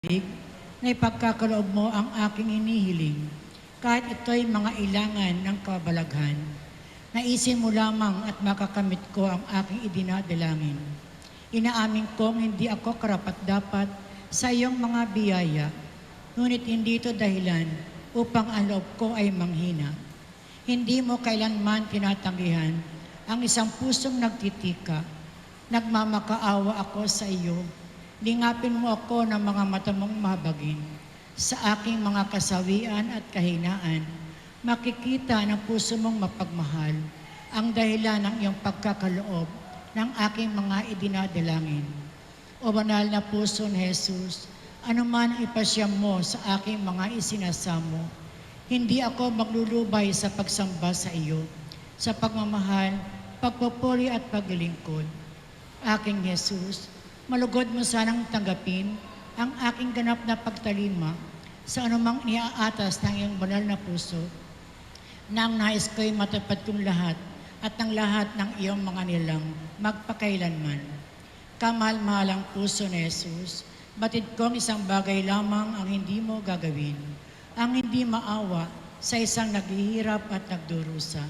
na ipagkakaloob mo ang aking inihiling, kahit ito'y mga ilangan ng kabalaghan. Naisin mo lamang at makakamit ko ang aking idinadalangin. Inaamin kong hindi ako karapat-dapat sa iyong mga biyaya, ngunit hindi ito dahilan upang ang loob ko ay manghina. Hindi mo kailanman tinatanggihan ang isang pusong nagtitika. Nagmamakaawa ako sa iyo. Lingapin mo ako ng mga mata mong mahabagin. Sa aking mga kasawian at kahinaan, makikita ng puso mong mapagmahal ang dahilan ng iyong pagkakaloob ng aking mga idinadalangin. O banal na puso ni Jesus, anuman ang ipasyam mo sa aking mga isinasamo, hindi ako maglulubay sa pagsamba sa iyo, sa pagmamahal, pagpupuri at paglilingkod. Aking Jesus, malugod mo sanang tanggapin ang aking ganap na pagtalima sa anumang iniaatas ng iyong banal na puso, nang nais ko'y matapat kong lahat at ng lahat ng iyong mga nilang magpakailanman. Kamahal-mahalang puso ni Jesus, batid kong isang bagay lamang ang hindi mo gagawin, ang hindi maawa sa isang naghihirap at nagdurusa.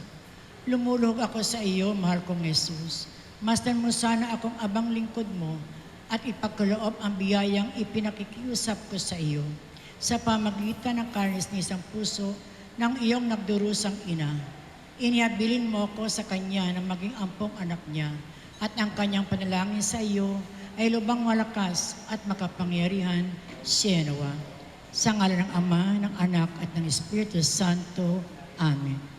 Lumuluhog ako sa iyo, mahal kong Jesus. Masdan mo sana akong abang lingkod mo at ipagkaloob ang biyayang ipinakikiusap ko sa iyo sa pamagitan ng karnis ng isang puso ng iyong nagdurusang ina. Iniabilin mo ako sa kanya na maging ampong anak niya at ang kanyang panalangin sa iyo ay lubang malakas at makapangyarihan siya nawa. Sa ngalan ng Ama, ng Anak at ng Espiritu Santo. Amen.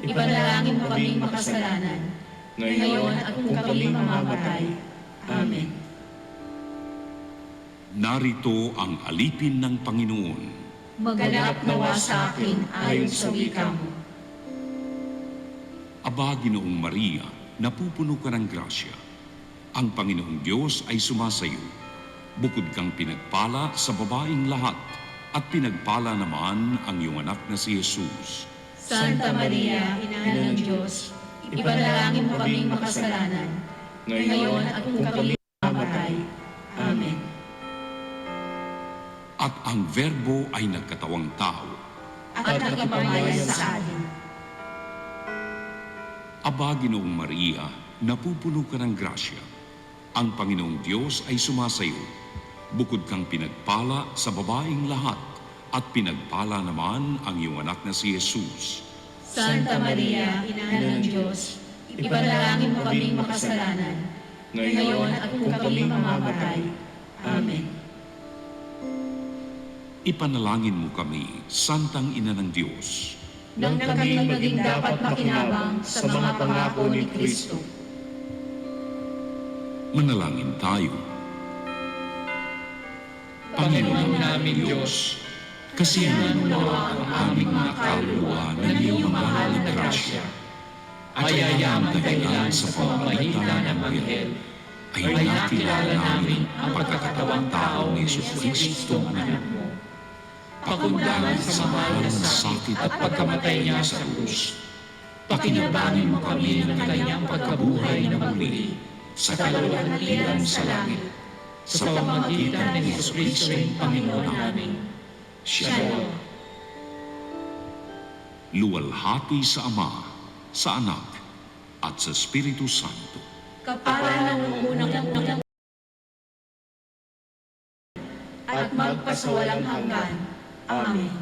Ipanalangin mo kaming makasalanan, ngayon at kung kami mamamatay. Amen. Narito ang alipin ng Panginoon. Maganap nawa sa akin ayon sa wika mo. Aba, Ginoong Maria, napupuno ka ng grasya. Ang Panginoong Diyos ay sumasayo. Bukod kang pinagpala sa babaing lahat, at pinagpala naman ang iyong anak na si Jesus. Santa Maria, Ina ng Diyos, ipanalangin mo kaming makasalanan, ngayon at kung kami mamamatay. Amen. At ang Verbo ay nagkatawang tao. At nakipamayan sa atin. Aba, Ginoong Maria, napupuno ka ng grasya. Ang Panginoong Diyos ay sumasayo. Bukod kang pinagpala sa babaing lahat, at pinagpala naman ang iyong anak na si Jesus. Santa Maria, Ina ng Diyos, ipanalangin mo kaming makasalanan, ngayon at kung kami mamamatay. Amen. Ipanalangin mo kami, Santang Ina ng Diyos. Nang kami maging dapat makinabang sa mga pangako ni Kristo. Manalangin tayo. Panginoon namin Diyos, kasiyahan mo nawa ang aming mga kaluluwa ng iyong mahal na grasya. At ayayang dahilan sa pamamagitan ng Anghel, ay nakilala namin ang pagkakatawang tao ni Jesucristo, anak mo. Pakundangan sa mahal na sakit at pagkamatay niya sa krus. Pakinabangin mo kami ng kanyang pagkabuhay na muli sa kaluwalhatian sa langit, sa pamamagitan ng Jesucristo, Panginoon namin. Siya luwalhati sa Ama, sa Anak, at sa Espiritu Santo. Kapara ng unang at magpasawalang hanggan. Amen.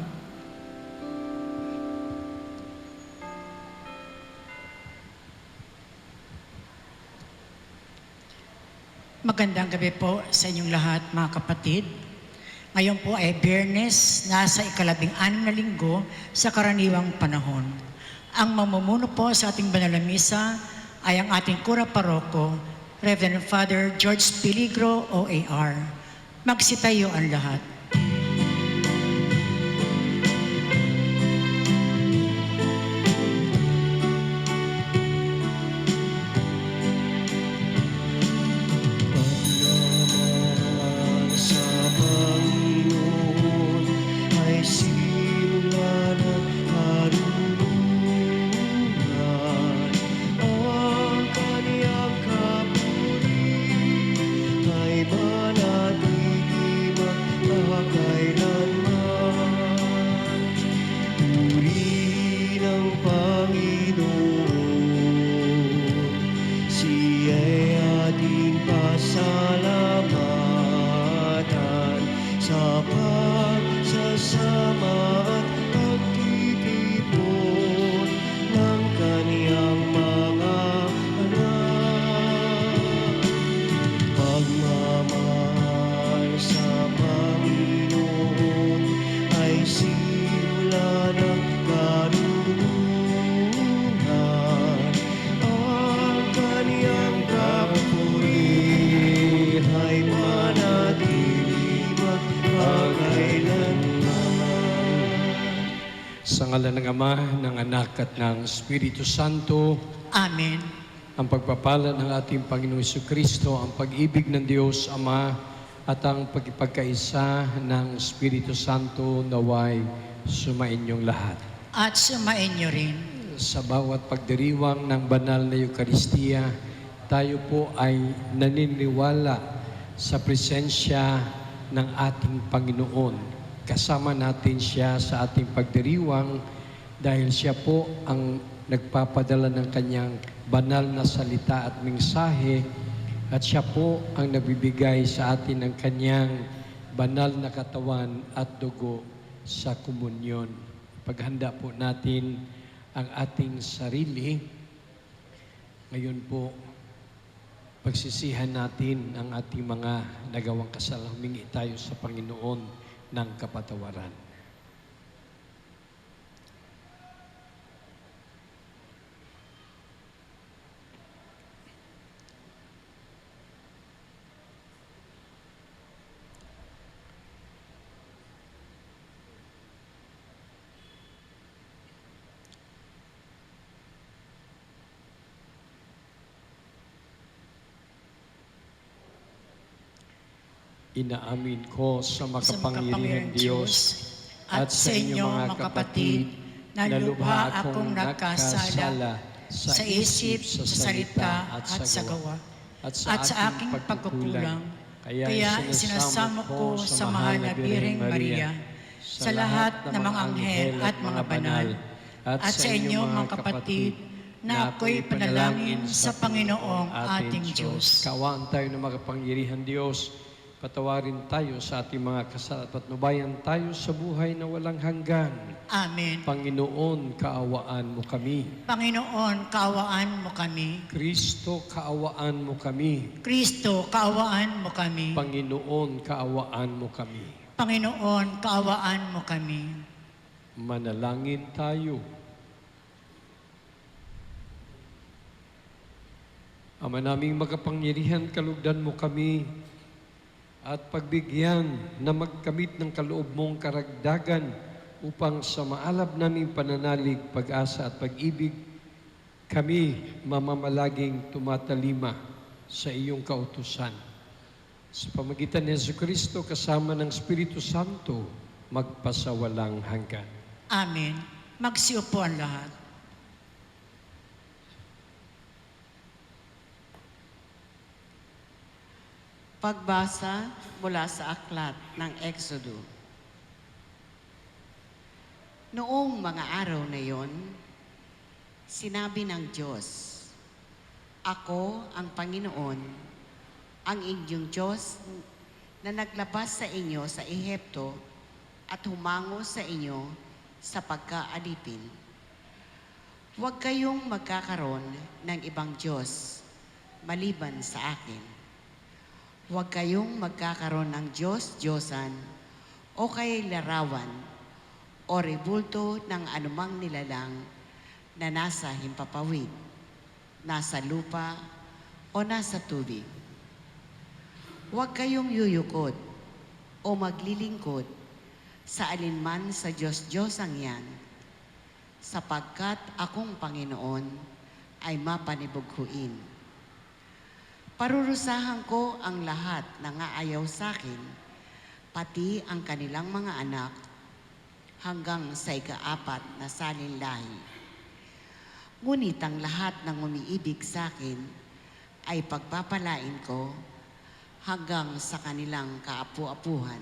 Magandang gabi po sa inyong lahat, mga kapatid. Ngayon po ay Biyernes, nasa ika-16 na linggo sa karaniwang panahon. Ang mamumuno po sa ating banal na misa ay ang ating kura paroko, Reverend Father George Peligro, OAR. Magsitayo ang lahat. Sa ngalan ng Ama, ng Anak at ng Espiritu Santo, Amen. ang pagpapala ng ating Panginoong Jesucristo, ang pag-ibig ng Diyos Ama at ang pagkipagkaisa ng Espiritu Santo naway sumainyong lahat. At sumain niyo rin. Sa bawat pagdiriwang ng banal na Eukaristiya, tayo po ay naniniwala sa presensya ng ating Panginoon. Kasama natin siya sa ating pagdiriwang dahil siya po ang nagpapadala ng kanyang banal na salita at mensahe at siya po ang nagbibigay sa atin ng kanyang banal na katawan at dugo sa komunyon. Paghanda po natin ang ating sarili. Ngayon po, pagsisihan natin ang ating mga nagawang kasalanan. Humingi tayo sa Panginoon ng kapatawaran. Inaamin ko sa makapangyarihang Diyos at sa inyo mga kapatid na lubha akong nagkasala sa isip, sa salita at sa gawa at sa aking pagkukulang. Kaya sinasamo ko sa mahal na Birheng Maria, sa lahat ng mga anghel at mga banal, at sa inyo mga kapatid na ako'y panalangin sa Panginoong ating Diyos. Kaawaan tayo ng makapangyarihang Diyos. Patawarin tayo sa ating mga kasalanan at patnubayan tayo sa buhay na walang hanggan. Amen. Panginoon, kaawaan mo kami. Panginoon, kaawaan mo kami. Kristo, kaawaan mo kami. Kristo, kaawaan mo kami. Panginoon, kaawaan mo kami. Panginoon, kaawaan mo kami. Manalangin tayo. Ama naming makapangyarihan, kalugdan mo kami at pagbigyan na magkamit ng kaloob mong karagdagan upang sa maalab naming pananalig, pag-asa at pag-ibig, kami mamamalaging tumatalima sa iyong kautusan. Sa pamagitan ni Jesucristo kasama ng Espiritu Santo, magpasawalang hanggan. Amen. Magsiupo ang lahat. Pagbasa mula sa aklat ng Exodo. Noong mga araw na yon, sinabi ng Diyos, "Ako ang Panginoon, ang inyong Diyos na naglabas sa inyo sa Ehipto at humango sa inyo sa pagkaalipin. Huwag kayong magkakaroon ng ibang Diyos maliban sa akin. Huwag kayong magkakaroon ng Diyos-Diyosan o kay larawan o rebulto ng anumang nilalang na nasa himpapawid, nasa lupa o nasa tubig. Huwag kayong yuyukod o maglilingkod sa alinman sa Diyos-Diyosang yan, sapagkat akong Panginoon ay mapanibughuin. Parurusahan ko ang lahat na ngaayaw sa akin, pati ang kanilang mga anak, hanggang sa ika-4 na salinlahi. Ngunit ang lahat ng umiibig sa akin ay pagpapalain ko hanggang sa kanilang kaapu-apuhan.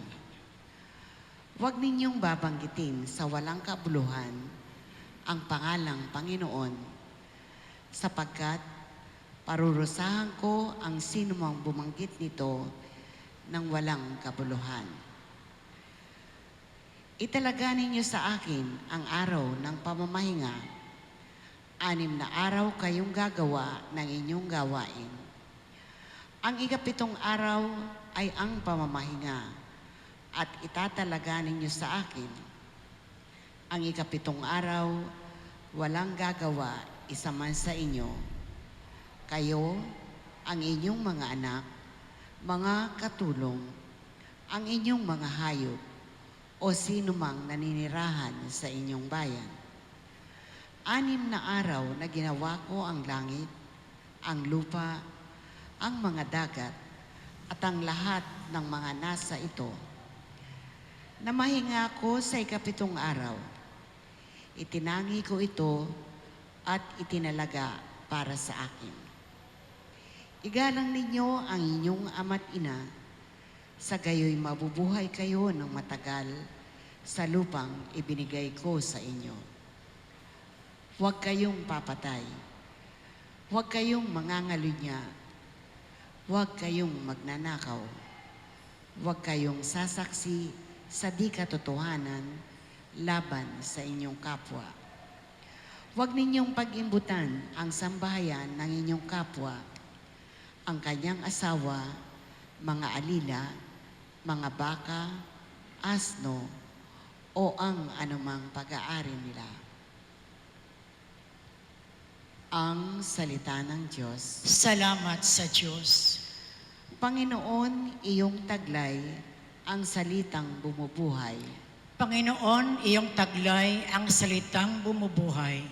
Huwag ninyong babanggitin sa walang kabuluhan ang pangalang Panginoon, sapagkat parurusahan ko ang sinumang bumanggit nito ng walang kabuluhan. Italaga ninyo sa akin ang araw ng pamamahinga. 6 na araw kayong gagawa ng inyong gawain. Ang ika-7 araw ay ang pamamahinga at itatalaga ninyo sa akin. Ang ika-7 araw, walang gagawa isa man sa inyo. Kayo, ang inyong mga anak, mga katulong, ang inyong mga hayop, o sino mang naninirahan sa inyong bayan. 6 na araw na ginawa ko ang langit, ang lupa, ang mga dagat, at ang lahat ng mga nasa ito. Namahinga ko sa ika-7 araw. Itinangi ko ito at itinalaga para sa akin. Igalang ninyo ang inyong ama't ina, sa gayoy mabubuhay kayo ng matagal sa lupang ibinigay ko sa inyo. Huwag kayong papatay. Huwag kayong mangangalunya. Huwag kayong magnanakaw. Huwag kayong sasaksi sa di katotohanan laban sa inyong kapwa. Huwag ninyong pag-imbutan ang sambahayan ng inyong kapwa, ang kanyang asawa, mga alila, mga baka, asno, o ang anumang pag-aari nila. Ang salita ng Diyos. Salamat sa Diyos. Panginoon, iyong taglay ang salitang bumubuhay. Panginoon, iyong taglay ang salitang bumubuhay.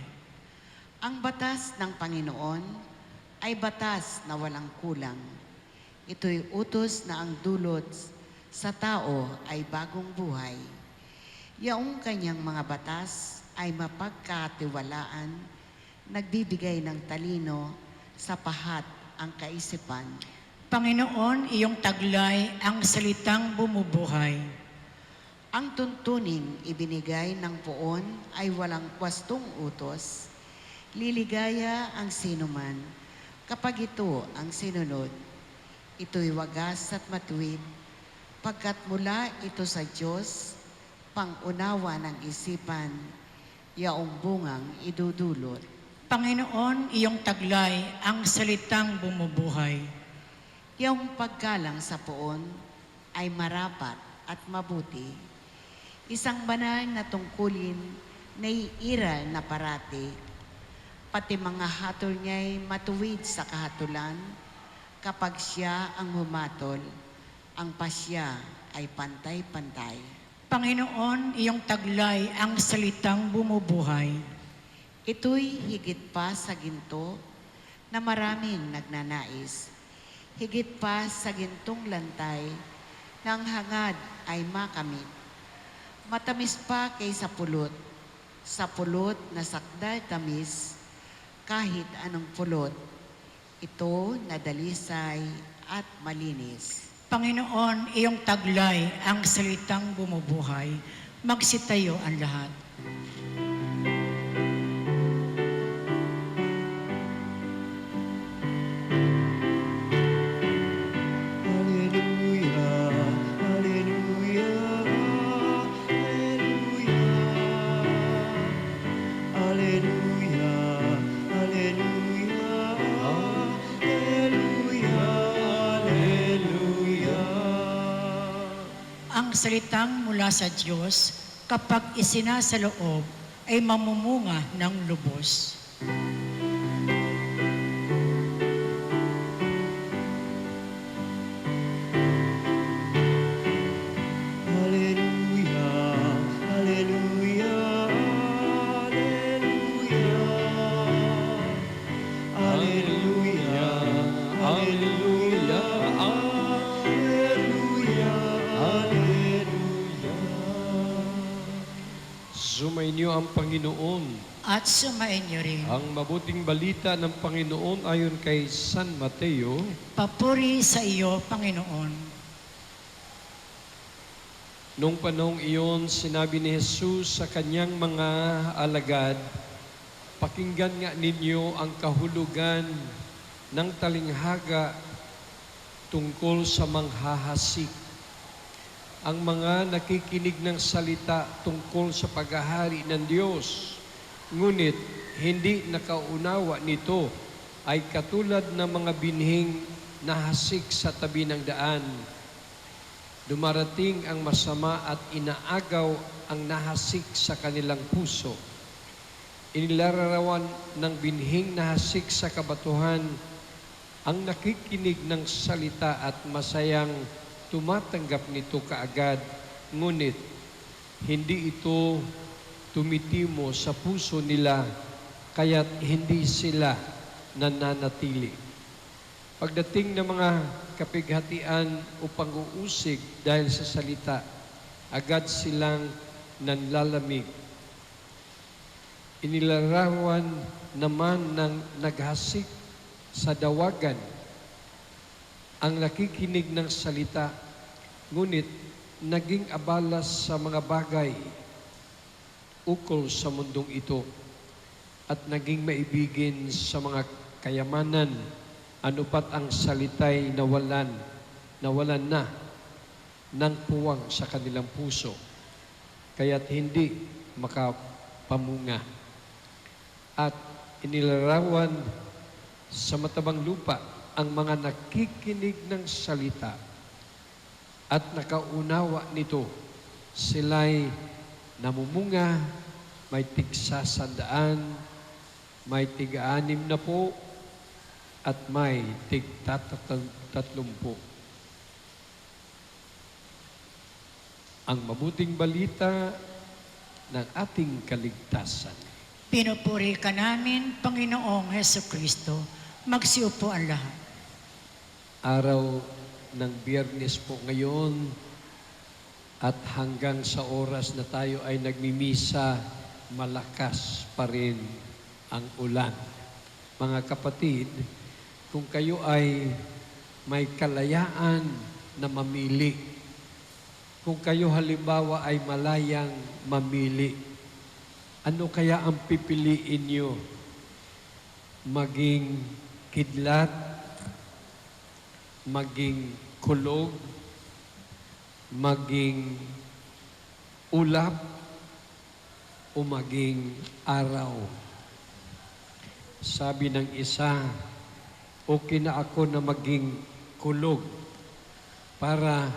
Ang batas ng Panginoon ay batas na walang kulang. Ito'y utos na ang dulot sa tao ay bagong buhay. Yaong kanyang mga batas ay mapagkatiwalaan, nagbibigay ng talino sa pahat ang kaisipan. Panginoon, iyong taglay ang salitang bumubuhay. Ang tuntuning ibinigay ng poon ay walang pwastong utos. Liligaya ang sinuman kapag ito ang sinunod. Ito'y wagas at matuwid, pagkat mula ito sa Diyos, pangunawa ng isipan, yaong bungang idudulot. Panginoon, iyong taglay ang salitang bumubuhay. Yaong paggalang sa poon ay marapat at mabuti. Isang banal na tungkulin na iiral na parati, pati mga hatol niya'y matuwid sa kahatulan. Kapag siya ang humatol, ang pasya ay pantay-pantay. Panginoon, iyong taglay ang salitang bumubuhay. Ito'y higit pa sa ginto na maraming nagnanais. Higit pa sa gintong lantay ng hangad ay makamit. Matamis pa kaysa pulot, sa pulot na sakdal tamis, kahit anong pulot. Ito na dalisay at malinis. Panginoon, iyong taglay ang salitang bumubuhay. Magsitayo ang lahat. salitang mula sa Diyos, kapag isinasaloob, ay mamumunga ng lubos. Hallelujah, hallelujah, hallelujah. Hallelujah, hallelujah, hallelujah, hallelujah. Sumainyo ang Panginoon. At sumain niyo rin. Ang mabuting balita ng Panginoon ayon kay San Mateo. Papuri sa iyo, Panginoon. Nung panahong iyon, sinabi ni Jesus sa kanyang mga alagad, pakinggan nga ninyo ang kahulugan ng talinghaga tungkol sa manghahasik. Ang mga nakikinig ng salita tungkol sa paghahari ng Diyos, ngunit hindi nakaunawa nito, ay katulad ng mga binhing nahasik sa tabi ng daan. Dumarating ang masama at inaagaw ang nahasik sa kanilang puso. Inilalarawan ng binhing nahasik sa kabatuhan ang nakikinig ng salita at masayang tumatanggap nito kaagad, ngunit hindi ito tumitimo sa puso nila, kaya't hindi sila nananatili. Pagdating ng mga kapighatian o pang-uusig dahil sa salita, agad silang nanlalamig. Inilarawan naman ng naghasik sa dawagan ang nakikinig ng salita, ngunit naging abala sa mga bagay ukol sa mundong ito at naging maibigin sa mga kayamanan, anupat ang salita'y nawalan na ng puwang sa kanilang puso, kaya't hindi makapamunga. At inilarawan sa matabang lupa ang mga nakikinig ng salita at nakaunawa nito, sila'y namumunga, may tig-100, may tig-60, at may tig-30. Ang mabuting balita ng ating kaligtasan. Pinupuri ka namin, Panginoong Hesukristo. Magsiupo ang lahat. Araw ng Biyernes po ngayon, at hanggang sa oras na tayo ay nagmimisa, malakas pa rin ang ulan. Mga kapatid, kung kayo ay may kalayaan na mamili, kung kayo halimbawa ay malayang mamili, ano kaya ang pipiliin nyo? Maging kidlat, maging kulog, maging ulap, o maging araw. Sabi ng isa, okay na ako na maging kulog para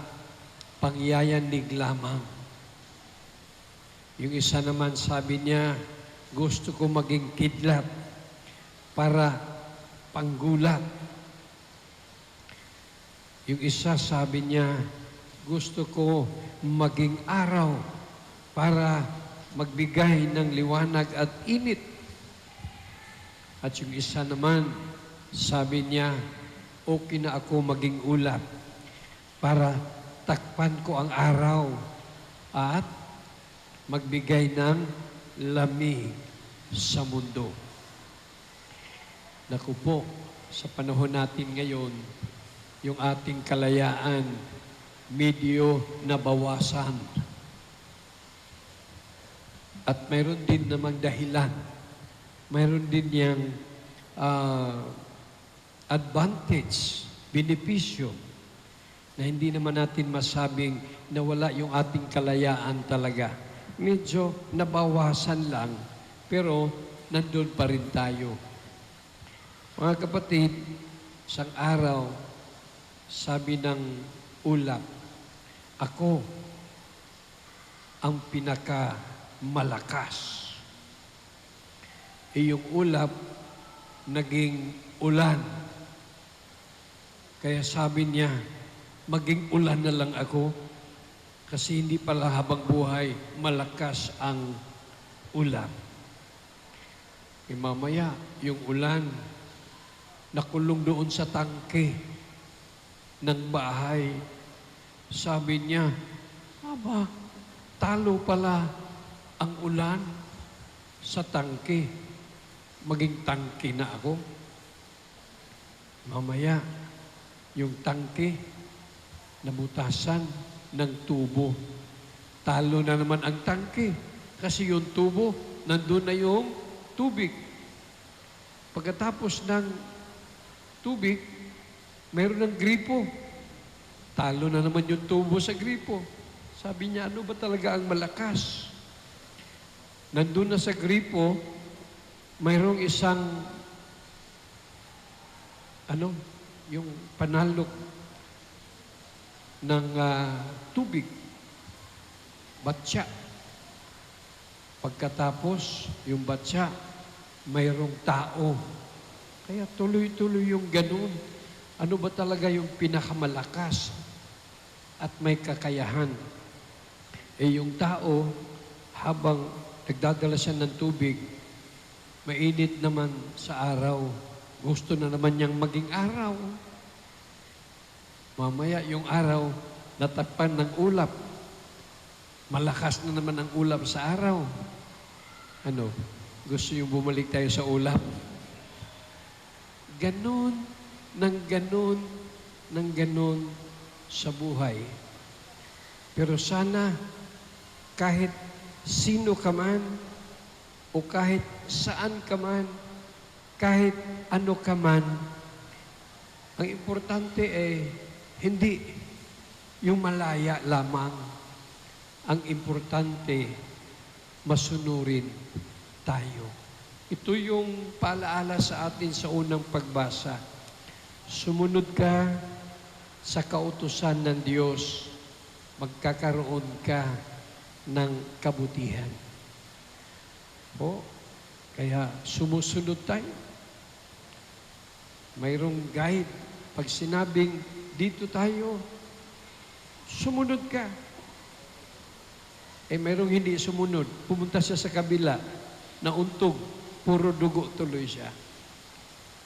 pangyayanig lamang. Yung isa naman sabi niya, gusto ko maging kidlat para panggulat. Yung isa sabi niya, gusto ko maging araw para magbigay ng liwanag at init. At yung isa naman, sabi niya, okay na ako maging ulap para takpan ko ang araw at magbigay ng lamig sa mundo. Naku po, sa panahon natin ngayon, yung ating kalayaan, medyo nabawasan. At mayroon din namang dahilan. Mayroon din yung advantage, benepisyo, na hindi naman natin masabing nawala yung ating kalayaan talaga. Medyo nabawasan lang, pero nandun pa rin tayo. Mga kapatid, isang araw, sabi ng ulap, ako ang pinakamalakas. Yung ulap naging ulan. Kaya sabi niya, maging ulan na lang ako kasi hindi pala habang buhay malakas ang ulan. Mamaya, yung ulan nakulong doon sa tangke ng bahay. Sabi niya, aba, talo pala ang ulan sa tangke. Maging tangke na ako. Mamaya, yung tangke, nabutasan ng tubo. Talo na naman ang tangke. Kasi yung tubo, nandun na yung tubig. Pagkatapos ng tubig, mayroon ng gripo. Talo na naman yung tubo sa gripo. Sabi niya, ano ba talaga ang malakas? Nandun na sa gripo, mayroong isang yung panalok ng tubig, batya. Pagkatapos, yung batya, mayroong tao. Kaya tuloy-tuloy yung ganun. Ano ba talaga yung pinakamalakas at may kakayahan? Yung tao, habang nagdadala siya ng tubig, mainit naman sa araw. Gusto na naman niyang maging araw. Mamaya yung araw, natakpan ng ulap. Malakas na naman ang ulap sa araw. Ano? Gusto yung bumalik tayo sa ulap? Ganon, nang ganon sa buhay. Pero sana, kahit sino ka man, o kahit saan ka man, kahit ano ka man, ang importante hindi yung malaya lamang. Ang importante, masunurin tayo. Ito yung paalaala sa atin sa unang pagbasa. Sumunod ka sa kautusan ng Diyos, magkakaroon ka ng kabutihan. Kaya sumusunod tayo. Mayroong guide. Pag sinabing, dito tayo, sumunod ka. Mayroong hindi sumunod. Pumunta siya sa kabila, nauntog, puro dugo tuloy siya.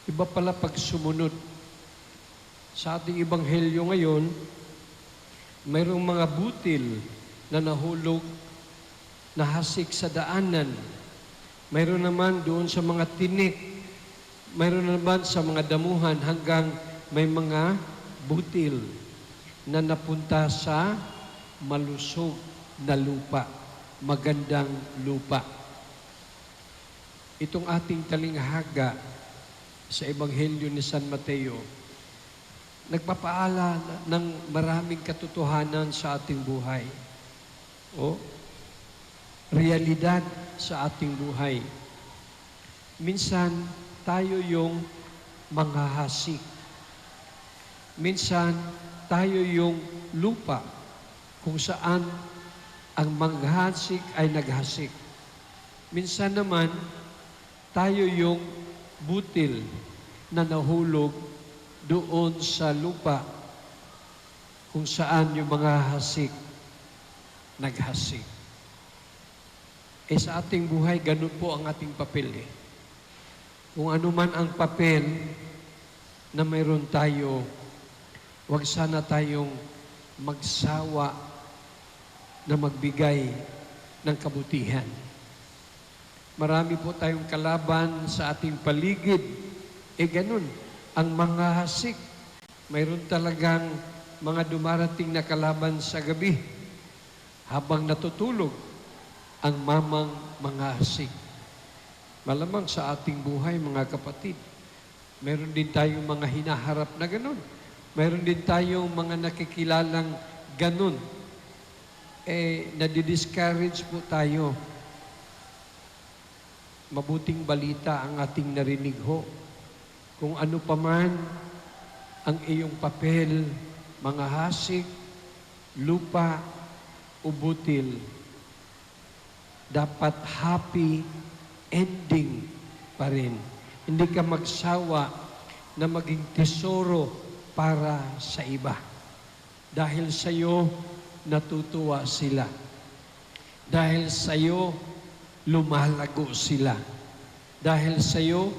Iba pala pag sumunod. Sa ating ebanghelyo ngayon, mayroong mga butil na nahulog, nahasik sa daanan. Mayroon naman doon sa mga tinik. Mayroon naman sa mga damuhan hanggang may mga butil na napunta sa malusog na lupa, magandang lupa. Itong ating talinghaga sa Ebanghelyo ni San Mateo, nagpapaala ng maraming katotohanan sa ating buhay. Realidad sa ating buhay. Minsan, tayo yung manghahasik. Minsan, tayo yung lupa kung saan ang manghasik ay naghasik. Minsan naman, tayo yung butil na nahulog doon sa lupa kung saan yung mga hasik naghasik. Sa ating buhay, ganun po ang ating papel. Kung ano man ang papel na mayroon tayo, huwag sana tayong magsawa na magbigay ng kabutihan. Marami po tayong kalaban sa ating paligid. Ganun. Ang mga hasik, mayroon talagang mga dumarating na kalaban sa gabi habang natutulog ang mamang mga hasik. Malamang sa ating buhay, mga kapatid, meron din tayong mga hinaharap na ganun. Meron din tayong mga nakikilalang ganun. Nadi-discourage po tayo. Mabuting balita ang ating narinig ho. Kung ano pa man ang iyong papel, mga hasik, lupa, o butil, dapat happy ending pa rin. Hindi ka magsawa na maging tesoro para sa iba. Dahil sa iyo, natutuwa sila. Dahil sa iyo, lumalago sila. Dahil sa iyo,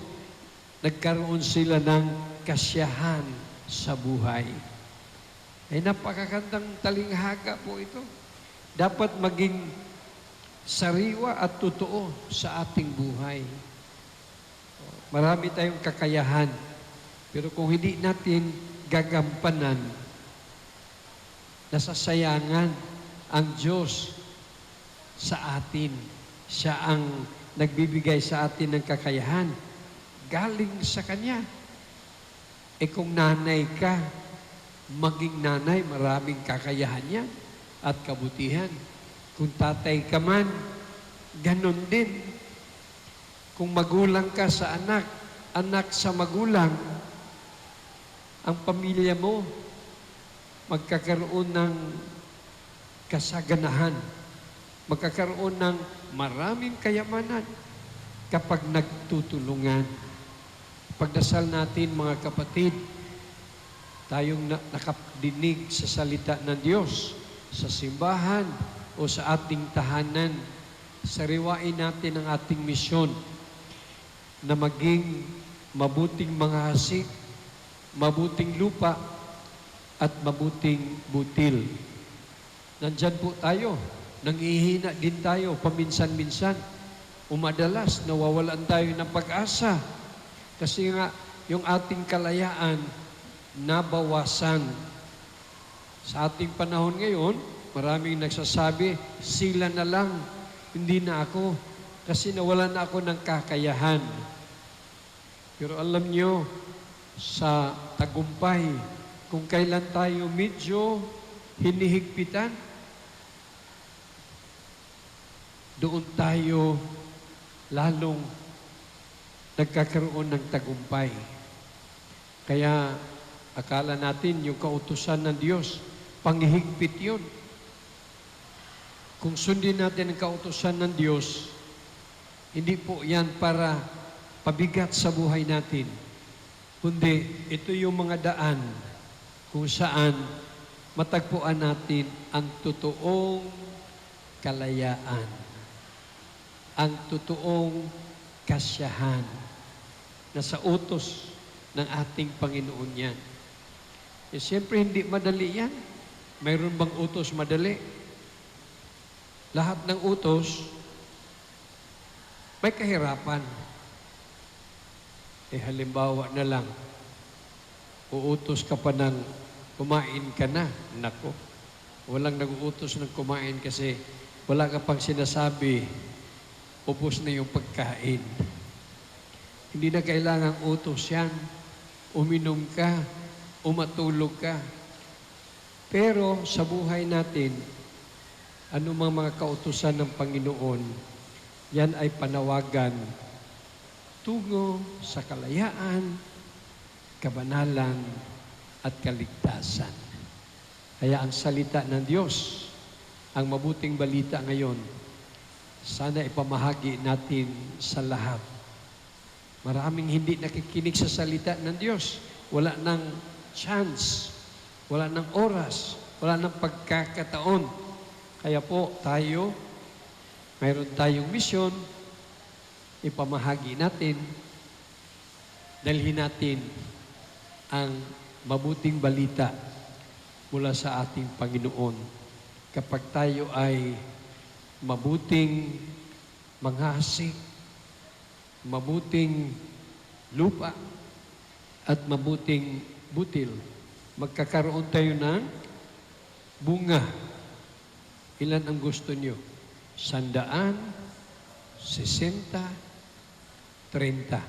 nagkaroon sila ng kasiyahan sa buhay. Ay napakagandang talinghaga po ito. Dapat maging sariwa at totoo sa ating buhay. Marami tayong kakayahan, pero kung hindi natin gagampanan, nasasayangan ang Diyos sa atin. Siya ang nagbibigay sa atin ng kakayahan. Galing sa Kanya. Kung nanay ka, maging nanay, maraming kakayahan yan at kabutihan. Kung tatay ka man, ganun din. Kung magulang ka sa anak, anak sa magulang, ang pamilya mo magkakaroon ng kasaganahan, magkakaroon ng maraming kayamanan kapag nagtutulungan. Pagdasal natin mga kapatid, tayong nakadinig sa salita ng Diyos, sa simbahan o sa ating tahanan, sariwain natin ang ating misyon na maging mabuting mga hasik, mabuting lupa, at mabuting butil. Nandyan po tayo, nangihina din tayo paminsan-minsan. Umadalas, nawawalan tayo ng pag-asa. Kasi nga, yung ating kalayaan, nabawasan. Sa ating panahon ngayon, maraming nagsasabi, sila na lang, hindi na ako. Kasi nawalan na ako ng kakayahan. Pero alam nyo, sa tagumpay, kung kailan tayo medyo hinihigpitan, doon tayo lalong nagkakaroon ng tagumpay. Kaya akala natin yung kautusan ng Diyos, panghihigpit yun. Kung sundin natin ang kautusan ng Diyos, hindi po yan para pabigat sa buhay natin. Kundi ito yung mga daan kung saan matagpuan natin ang totoong kalayaan, ang totoong kasiyahan na sa utos ng ating Panginoon yan. Siyempre, hindi madali yan. Mayroon bang utos madali? Lahat ng utos, may kahirapan. Halimbawa na lang, uutos ka pa ng kumain ka na. Nako, walang nag-uutos ng kumain kasi wala ka pang sinasabi, upos na yung pagkain. Hindi na kailangang utos yan. Uminom ka, umatulog ka. Pero sa buhay natin, anumang mga kautusan ng Panginoon, yan ay panawagan tungo sa kalayaan, kabanalan, at kaligtasan. Kaya ang salita ng Diyos, ang mabuting balita ngayon, sana ipamahagi natin sa lahat. Maraming hindi nakikinig sa salita ng Diyos. Wala ng chance, wala ng oras, wala ng pagkakataon. Kaya po tayo, mayroon tayong misyon, ipamahagi natin, dalhin natin ang mabuting balita mula sa ating Panginoon. Kapag tayo ay mabuting manghasik, mabuting lupa, at mabuting butil, magkakaroon tayo ng bunga. Ilan ang gusto nyo? 100, 60, 30.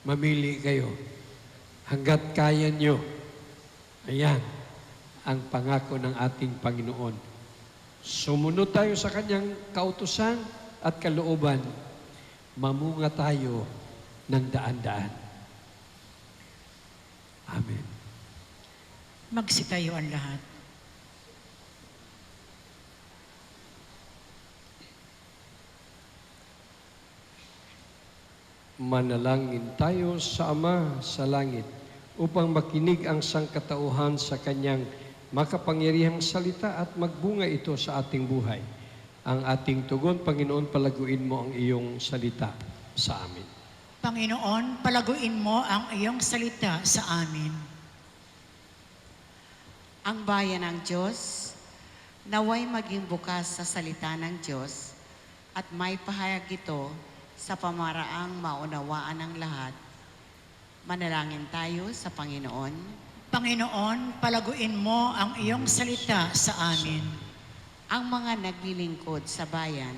Mamili kayo. Hanggat kaya nyo. Ayan ang pangako ng ating Panginoon. Sumunod tayo sa Kanyang kautusan at kalooban. Mamunga tayo ng daan-daan. Amen. Magsitayo ang lahat. Manalangin tayo sa Ama sa langit upang makinig ang sangkatauhan sa Kanyang makapangyarihang salita at magbunga ito sa ating buhay. Ang ating tugon, Panginoon, palaguin mo ang iyong salita sa amin. Panginoon, palaguin mo ang iyong salita sa amin. Ang bayan ng Diyos, naway maging bukas sa salita ng Diyos at may pahayag ito sa pamaraang maunawaan ng lahat. Manalangin tayo sa Panginoon. Panginoon, palaguin mo ang iyong salita sa amin. Ang mga naglilingkod sa bayan,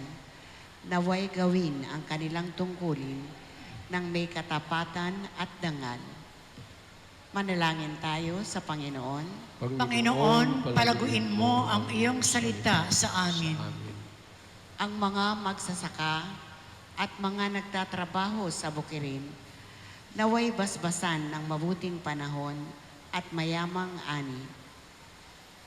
naway gawin ang kanilang tungkulin ng may katapatan at dangal. Manalangin tayo sa Panginoon. Panginoon, palaguin mo ang iyong salita sa amin. Ang mga magsasaka at mga nagtatrabaho sa bukirin, naway basbasan ng mabuting panahon at mayamang ani.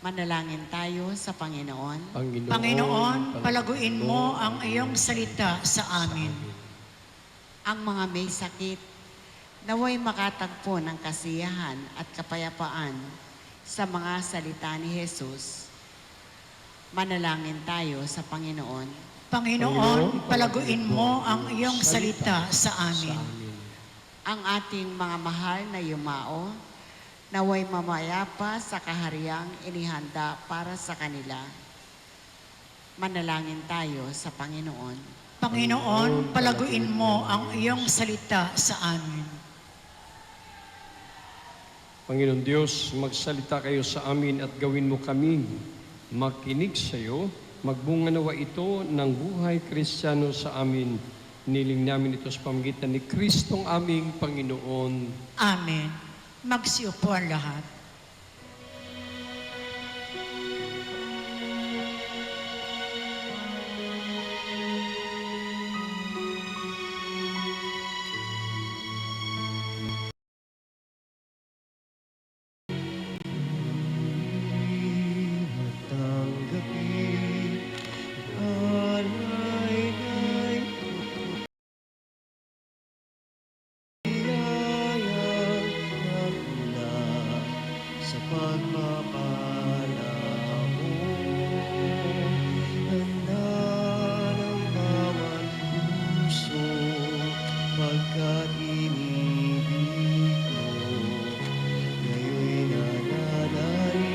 Manalangin tayo sa Panginoon. Panginoon, palaguin mo ang iyong salita sa amin. Ang mga may sakit, naway makatagpo ng kasiyahan at kapayapaan sa mga salita ni Jesus. Manalangin tayo sa Panginoon. Panginoon, palaguin mo ang iyong salita sa amin. Ang ating mga mahal na yumao, naway mamayapa sa kahariang inihanda para sa kanila. Manalangin tayo sa Panginoon. Panginoon, palaguin mo ang iyong salita sa amin. Panginoon Diyos, magsalita kayo sa amin at gawin mo kaming makinig sa iyo. Magbunga nawa ito ng buhay Kristiyano sa amin. Niling namin ito sa pamamagitan ni Kristong aming Panginoon. Amen. Magsiupo ang lahat. Tanggapin alay na'y biyayang nagmula sa pagpapala mo. Handa ng bawat puso pagkat inibig mo. Ngayon'y nananalig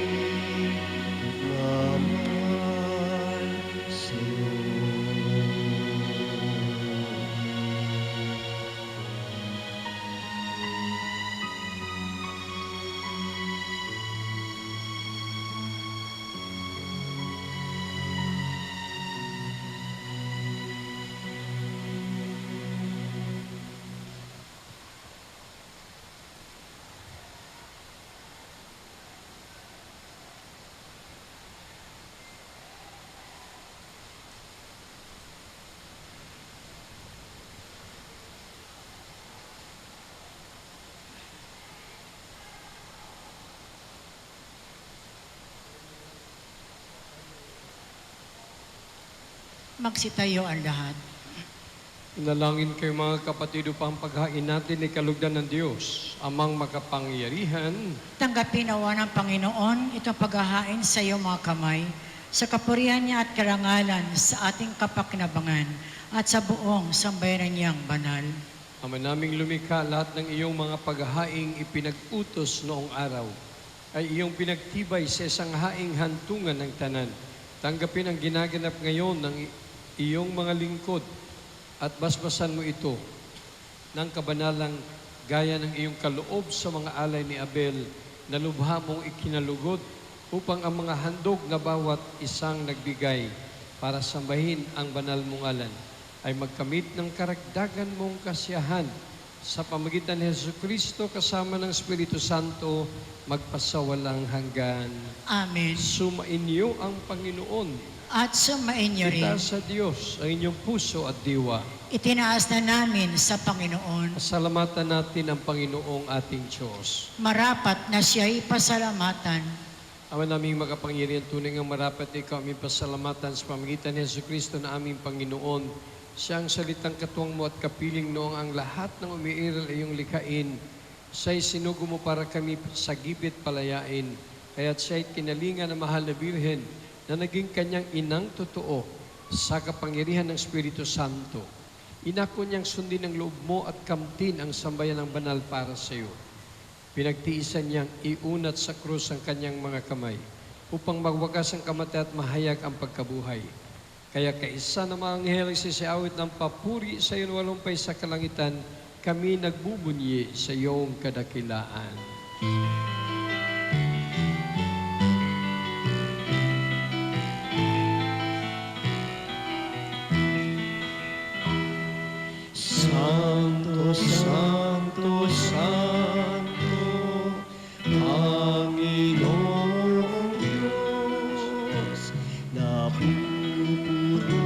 pagmamahal sa'yo. Magsitayo ang lahat. Inalangin kayo mga kapatid upang paghain natin ay kalugdan ng Diyos, amang makapangyarihan. Tanggapin nawa ng Panginoon itong paghahain sa iyong mga kamay, sa kapurihan niya at karangalan sa ating kapakinabangan at sa buong sambayanan niyang banal. Ama naming lumikha, lahat ng iyong mga paghahaing ipinag-utos noong araw ay iyong pinagtibay sa isang haing hantungan ng tanan. Tanggapin ang ginaganap ngayon ng iyong mga lingkod at basbasan mo ito ng kabanalang gaya ng iyong kaloob sa mga alay ni Abel na lubha mong ikinalugod upang ang mga handog na bawat isang nagbigay para sambahin ang banal mong ngalan ay magkamit ng karagdagan mong kasiyahan sa pamagitan ni Jesucristo kasama ng Espiritu Santo magpasawalang hanggan. Amen. Sumainyo ang Panginoon. At sumain niyo rin. Itaas sa Diyos ang inyong puso at diwa. Itinaas na namin sa Panginoon. Pasalamatan natin ang Panginoong ating Diyos. Marapat na siya'y pasalamatan. Ama naming makapangyarihan, tunay ng marapat ikaw aming pasalamatan sa pamagitan ni Jesucristo na aming Panginoon. Siya ang salitang katuwang mo at kapiling noong ang lahat ng umiiral ay iyong likhain. Siya'y sinugo mo para kami sa gibit palayain. Kaya't siya'y kinalingan ng mahal na Birhen na naging kanyang inang totoo sa kapangyarihan ng Espiritu Santo. Inako niyang sundin ang loob mo at kamtin ang sambayan ng banal para sa iyo. Pinagtiisan niyang iunat sa krus ang kanyang mga kamay upang magwakas ang kamatay at mahayag ang pagkabuhay. Kaya kaisa ng mga anghel ay sisiawit ng papuri sa iyong walumpay sa kalangitan, kami nagbubunyi sa iyong kadakilaan. Santo, Santo, Santo, Panginoong Diyos, napupuno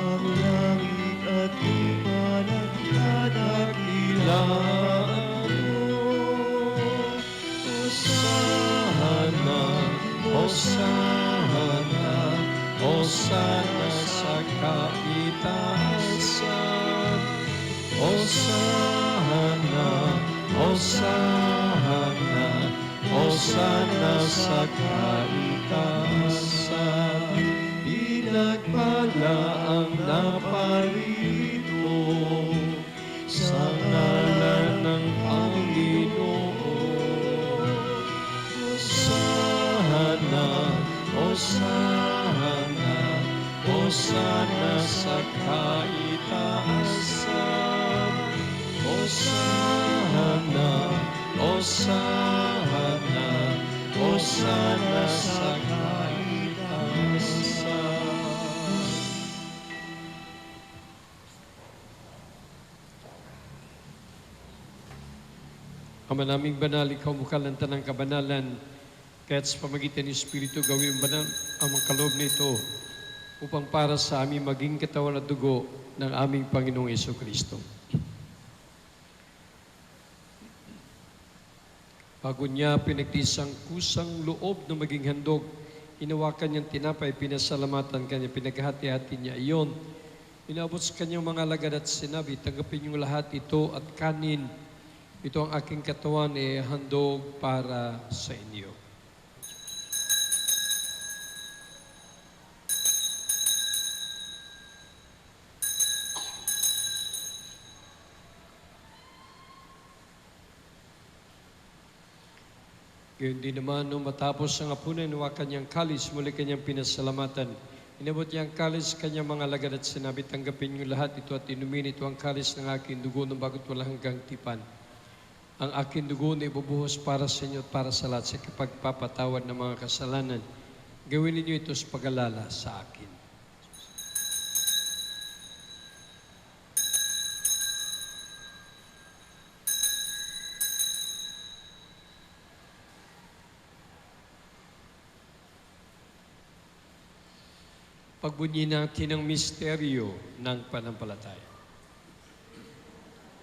ang langit at lupa ng kadakilaan mo. Hosana, Hosana, Hosana sa kaitaasan. Hosana, Hosana, Hosana sa kaitaasan. Pinagpala ang naparito sa ngalan ng Panginoon. Hosana, Hosana, Hosana sa kaitaasan. Hosana, Hosana, Hosana sa kaitaasan. Ama naming banal, ikaw mukha ng tanang kabanalan, kaya't sa pamagitan ng Espiritu gawin banal ang mga kaloob na ito upang para sa aming maging katawan at dugo ng aming Panginoong Jesucristo. Bago niya pinagtisang kusang loob na maging handog, hinawakan niyang tinapay, pinasalamatan kanya, pinaghati-hati niya iyon. Inabot sa kanyang mga alagad at sinabi, tanggapin niyo lahat ito at kanin. Ito ang aking katawan handog para sa inyo. Gayon din naman, nung matapos ang hapunan, hinawakan niyang kalis, muli kanyang pinasalamatan. Inabot niya ang kalis kanyang mga alagad at sinabi, tanggapin niyo lahat ito at inumin. Ito ang kalis ng aking dugo ng bago't walang hanggang tipan. Ang aking dugo na ibubuhos para sa inyo at para sa lahat sa pagpapatawad ng mga kasalanan. Gawin ninyo ito sa pag-alala sa akin. Pagbunyi natin ang misteryo ng panampalataya.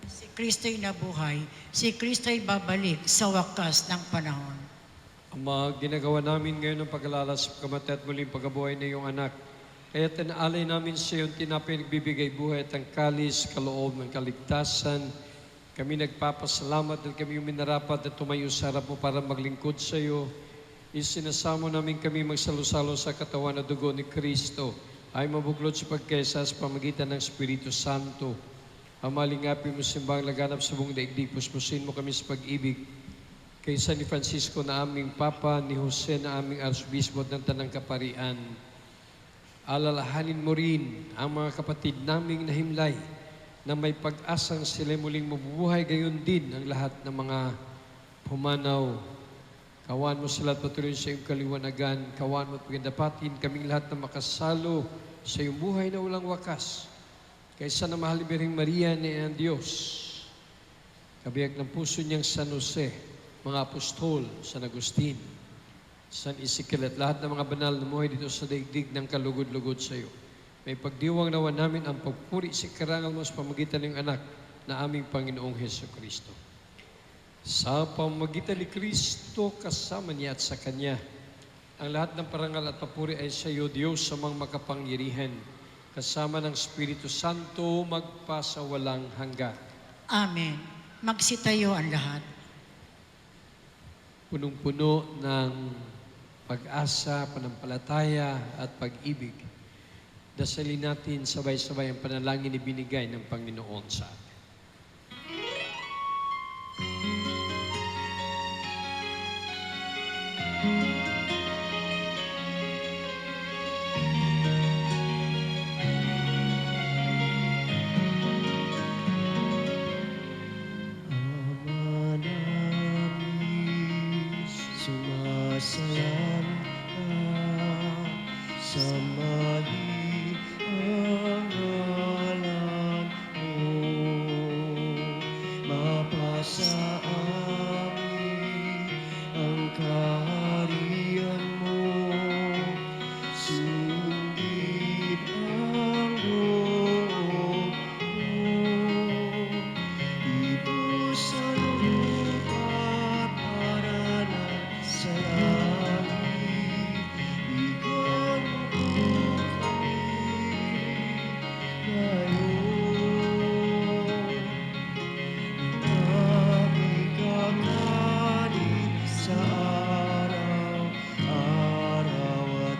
Si Kristo'y nabuhay, si Kristo'y babalik sa wakas ng panahon. Ang mga ginagawa namin ngayon ng pag-alala sa kamatay at muling pagkabuhay na iyong anak, kaya tinaalay namin sa iyong tinapay nagbibigay buhay at ang kalis, kaloob ng kaligtasan. Kami nagpapasalamat dahil kami minarapat at tumayo sa harap mo para maglingkod sa iyo. Isinasamo namin kami magsalo-salo sa katawan at dugo ni Kristo ay mabuklod sa pagkaisa sa pamagitan ng Espiritu Santo. Amalingapin mo simbang laganap sa buong daigdig, puspusin mo kami sa pag-ibig. Kaysa ni Francisco na aming Papa, ni Jose na aming Arsobispo ng Tanang Kaparian. Alalahanin mo rin ang mga kapatid naming nahimlay na may pag-asang sila muling mabubuhay, gayon din ang lahat ng mga pumanaw. Kawan mo sila at patuloy sa iyong kaliwanagan. Kawan mo at pagdapatin kaming lahat na makasalo sa iyong buhay na walang wakas. Kaysa na mahal ni Birheng Maria ni ang Diyos, kabiyag ng puso niyang San Jose, mga apostol, San Agustin, San Ezekiel at lahat ng mga banal na muhay dito sa daigdig ng kalugod-lugod sa iyo. May pagdiwang nawa namin ang pagpuri sa karangal mo sa pamagitan ng anak na aming Panginoong Jesucristo. Sa pamamagitan ni Kristo, kasama niya at sa Kanya, ang lahat ng parangal at papuri ay sa iyo, Diyos, sa mga makapangyarihan. kasama ng Espiritu Santo, magpasawalang hanggan. Amen. Magsitayo ang lahat. Punong-puno ng pag-asa, panampalataya at pag-ibig. Dasalin natin sabay-sabay ang panalangin ibinigay ng Panginoon sa atin. Ama namin, sumasalam ka, sambahin ang ngalan mo. Mapasa amin ang kaharian mo, sundin ang loob mo. Dito sa lupa para sa langit, bigyan mo kami ngayon. Aming kakanin sa araw-araw at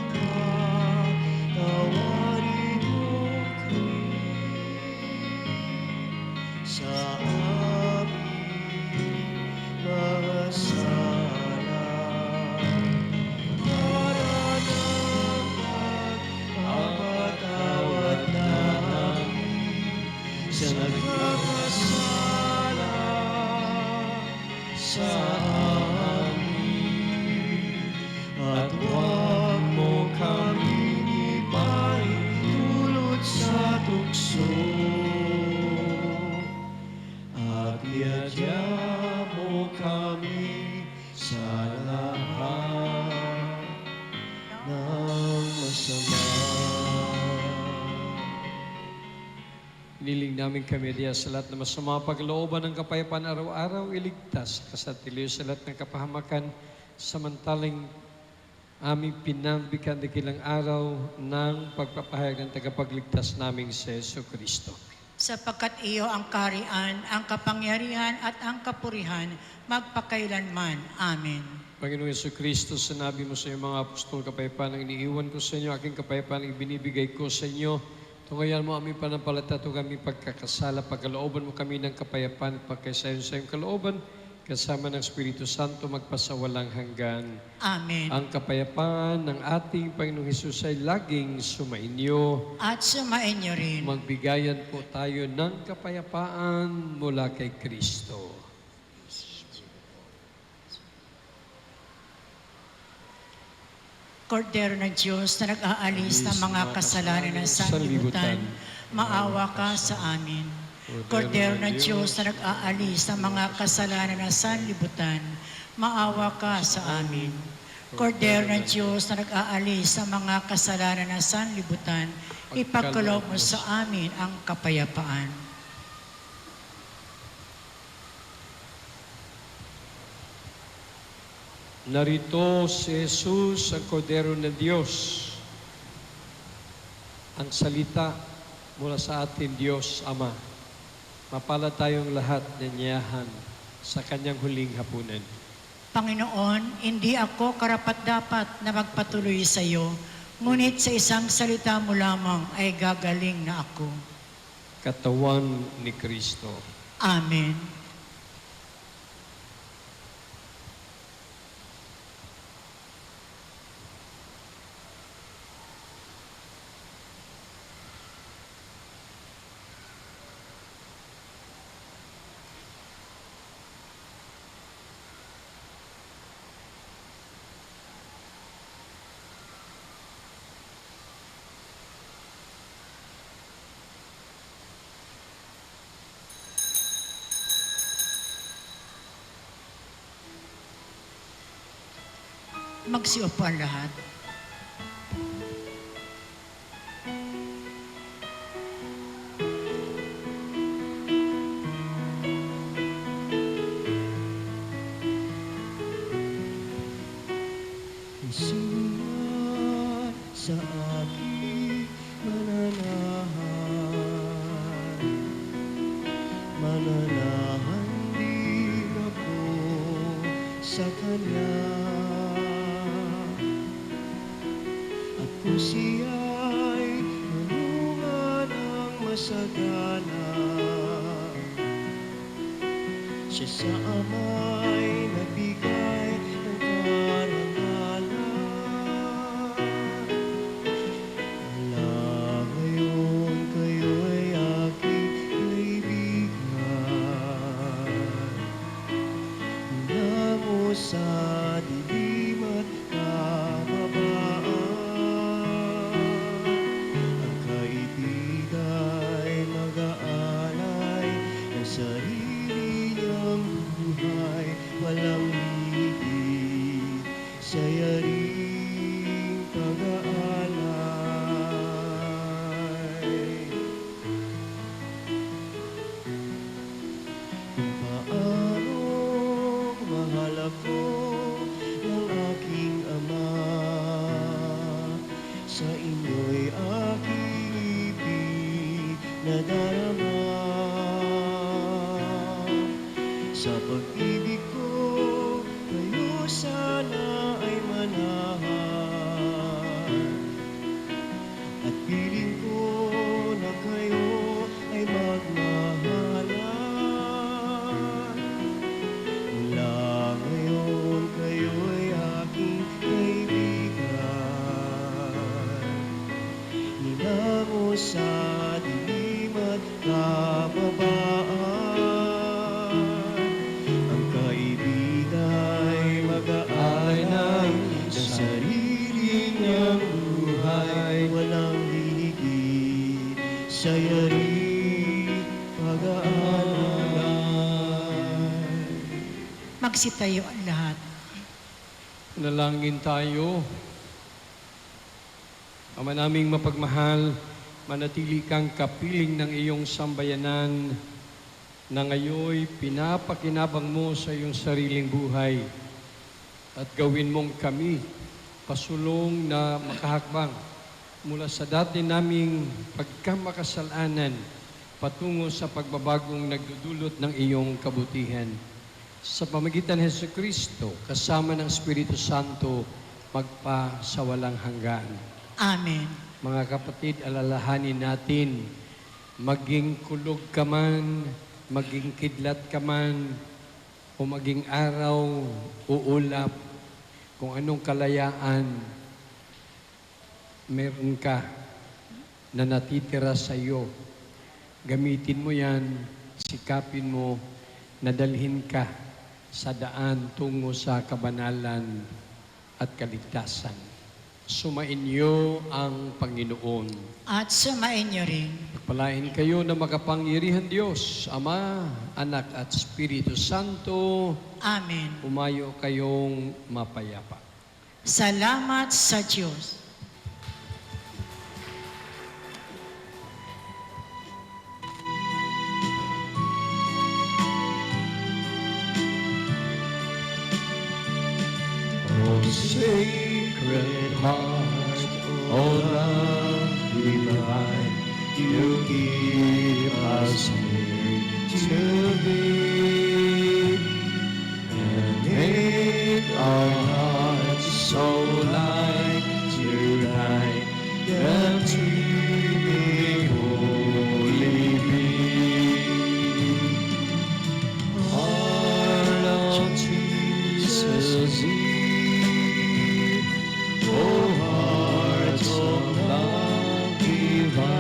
patawarin mo kami sa aming mga sala, para napagpapatawad namin sa nagkakasala sa amin, at huwag mo kaming ipaintulot sa tukso, at iadya mo kami sa lahat ng masama. Iniling namin kami diya sa lahat na masama paglooban ng kapayapaan araw-araw, iligtas kasatiliyo sa lahat ng kapahamakan, samantaling aming pinambikan dakilang araw ng pagpapahayag ng tagapagligtas naming si Yesu Kristo. Sapagkat iyo ang kaharian, ang kapangyarihan at ang kapurihan, magpakailanman. Amen. Panginoong Yesu Kristo, sinabi mo sa iyong mga apostol, kapayapaan ang iniiwan ko sa inyo, aking kapayapaan ang ibinibigay ko sa inyo. Tungayan mo aming panampalataya, aming pagkakasala, pagkalooban mo kami ng kapayapaan at pagkaisayon sa iyong kalooban, kasama ng Espiritu Santo, magpasawalang hanggan. Amen. Ang kapayapaan ng ating Panginoong Hesus ay laging sumainyo. At sumainyo rin. Magbigayan po tayo ng kapayapaan mula kay Kristo. Kordero ng Diyos na nag-aalis ng mga kasalanan ng sanlibutan, maawa ka sa amin. Kordero ng Diyos na nag-aalis ng mga kasalanan ng sanlibutan, maawa ka sa amin. Kordero ng Diyos na nag-aalis ng mga kasalanan ng sanlibutan, ipagkaloob mo sa amin ang kapayapaan. Narito si Jesus, ang Kordero ng Diyos, ang salita mula sa ating Diyos Ama. Mapalad tayong lahat na niyahan sa kanyang huling hapunan. Panginoon, hindi ako karapat-dapat na magpatuloy sa iyo, ngunit sa isang salita mo lamang ay gagaling na ako. Katawan ni Kristo. Amen. Magsiupo ang lahat. Sumunod sa aking mananalo. sa Kanya. At kung siya'y manunga ng masagana, siya sa Ama'y nagbigay ng karangalan. Mula ngayon kayo'y aking kaibigan, nango sa dilim at kababaan. Ang kaibiga'y mag-aalay ng sarili niyang buhay, walang higit sa yaring pag-aalay. Kung paano mahal ako ng aking Ama, sa inyo'y aking ibig na darama. Sa pag-ibig ko, kayo sana ay manahan, at piling ko na kayo ay magmahalan. Mula ngayon kayo'y aking kaibigan, hinango sa dilim at kababaan. Ang kaibiga'y mag-aalay ng sarili niyang buhay, walang hihigit sa yaring pag-aalay. Magsitayo ang lahat. Nalangin tayo. Ama naming mapagmahal, manatili kang kapiling ng iyong sambayanan na ngayoy pinapakinabang mo sa iyong sariling buhay at gawin mong kami pasulong na makahakbang mula sa dati naming pagkamakasalanan patungo sa pagbabagong nagdudulot ng iyong kabutihan. Sa pamagitan ng Jesucristo, kasama ng Espiritu Santo, magpa sa walang hanggan. Amen. Mga kapatid, alalahanin natin, maging kulog ka man, maging kidlat ka man, o maging araw o ulap, kung anong kalayaan meron ka na natitira sa iyo, gamitin mo yan, sikapin mo, nadalhin ka sa daan tungo sa kabanalan at kaligtasan. Sumainyo ang Panginoon. At sumain niyo rin. Pagpalain kayo na makapangyarihan Diyos, Ama, Anak at Espiritu Santo. Amen. Umayo kayong mapayapa. Salamat sa Diyos. Oh, Sacred Heart, oh love divine, you give us near to thee, and make our hearts so like to thine, that we may wholly be. Heart of Jesus, oh heart of love divine,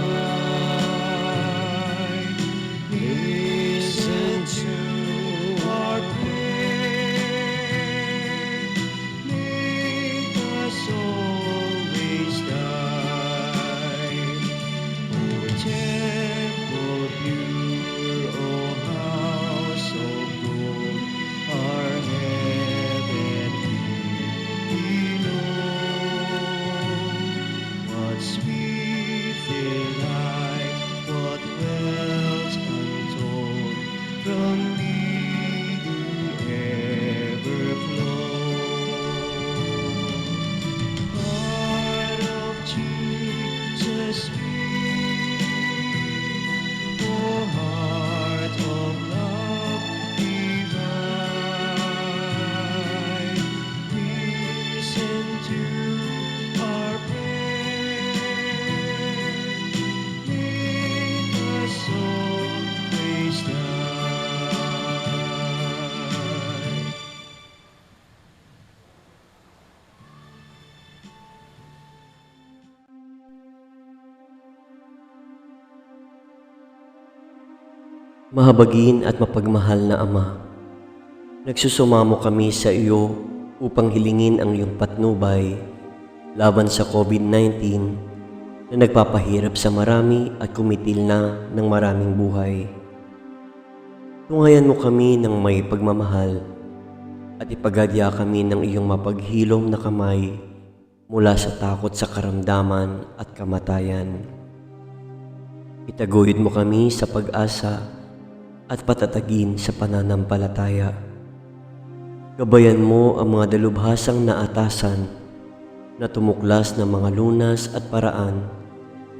Mahabagin at mapagmahal na Ama, nagsusumamo kami sa iyo upang hilingin ang iyong patnubay laban sa COVID-19 na nagpapahirap sa marami at kumitil na ng maraming buhay. Tungayan mo kami ng may pagmamahal at ipagadya kami ng iyong mapaghilom na kamay mula sa takot sa karamdaman at kamatayan. Itaguyod mo kami sa pag-asa at patatagin sa pananampalataya. Gabayan mo ang mga dalubhasang naatasan na tumuklas ng mga lunas at paraan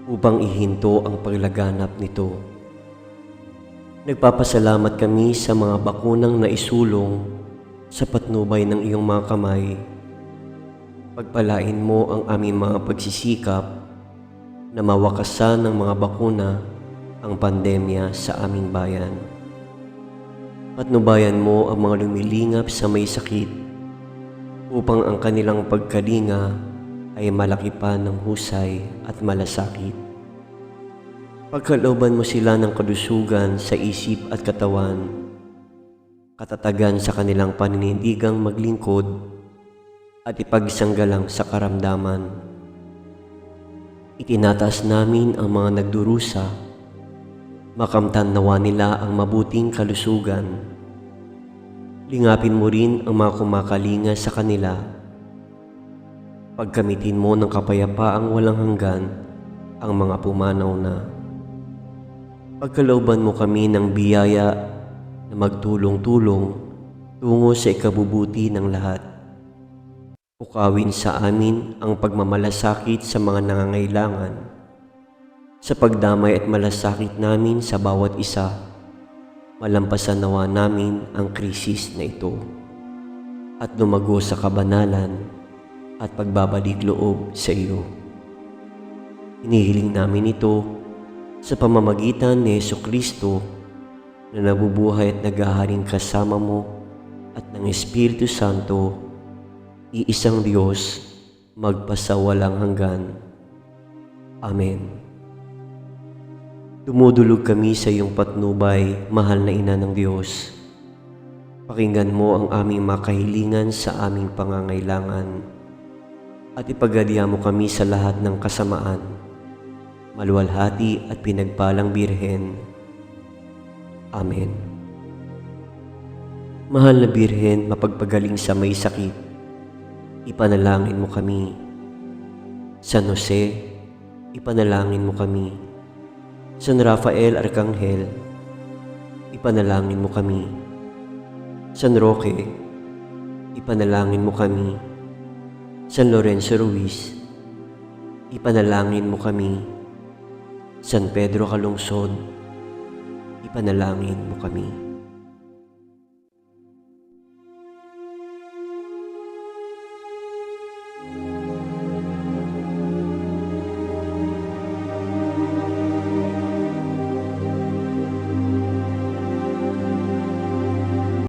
upang ihinto ang paglaganap nito. Nagpapasalamat kami sa mga bakunang naisulong sa patnubay ng iyong mga kamay. Pagpalain mo ang aming mga pagsisikap na mawakasan ng mga bakuna ang pandemya sa aming bayan. Patnubayan mo ang mga lumilingap sa may sakit upang ang kanilang pagkalinga ay malaki pa ng husay at malasakit. Pagkalooban mo sila ng kalusugan sa isip at katawan, katatagan sa kanilang paninindigang maglingkod at ipagsanggalang sa karamdaman. Itinataas namin ang mga nagdurusa, makamtan nawa nila ang mabuting kalusugan. Lingapin mo rin ang mga kumakalinga sa kanila. Pagkamitin mo ng kapayapaang walang hanggan ang mga pumanaw na. Pagkalooban mo kami ng biyaya na magtulong-tulong tungo sa ikabubuti ng lahat. Ukawin sa amin ang pagmamalasakit sa mga nangangailangan, sa pagdamay at malasakit namin sa bawat isa. Malampasan nawa namin ang krisis na ito at lumago sa kabanalan at pagbabalik loob sa iyo. Hinihiling namin ito sa pamamagitan ni Jesucristo na nabubuhay at naghaharing kasama mo at ng Espiritu Santo, iisang Diyos, magpasawalang hanggan. Amen. Dumudulog kami sa iyong patnubay, mahal na Ina ng Diyos. Pakinggan mo ang aming makahilingan sa aming pangangailangan at ipagadya mo kami sa lahat ng kasamaan. Maluwalhati at pinagpalang Birhen. Amen. Mahal na Birhen, mapagpagaling sa may sakit, ipanalangin mo kami. San Jose, ipanalangin mo kami. San Rafael Arcangel, ipanalangin mo kami. San Roque, ipanalangin mo kami. San Lorenzo Ruiz, ipanalangin mo kami. San Pedro Calungsod, ipanalangin mo kami.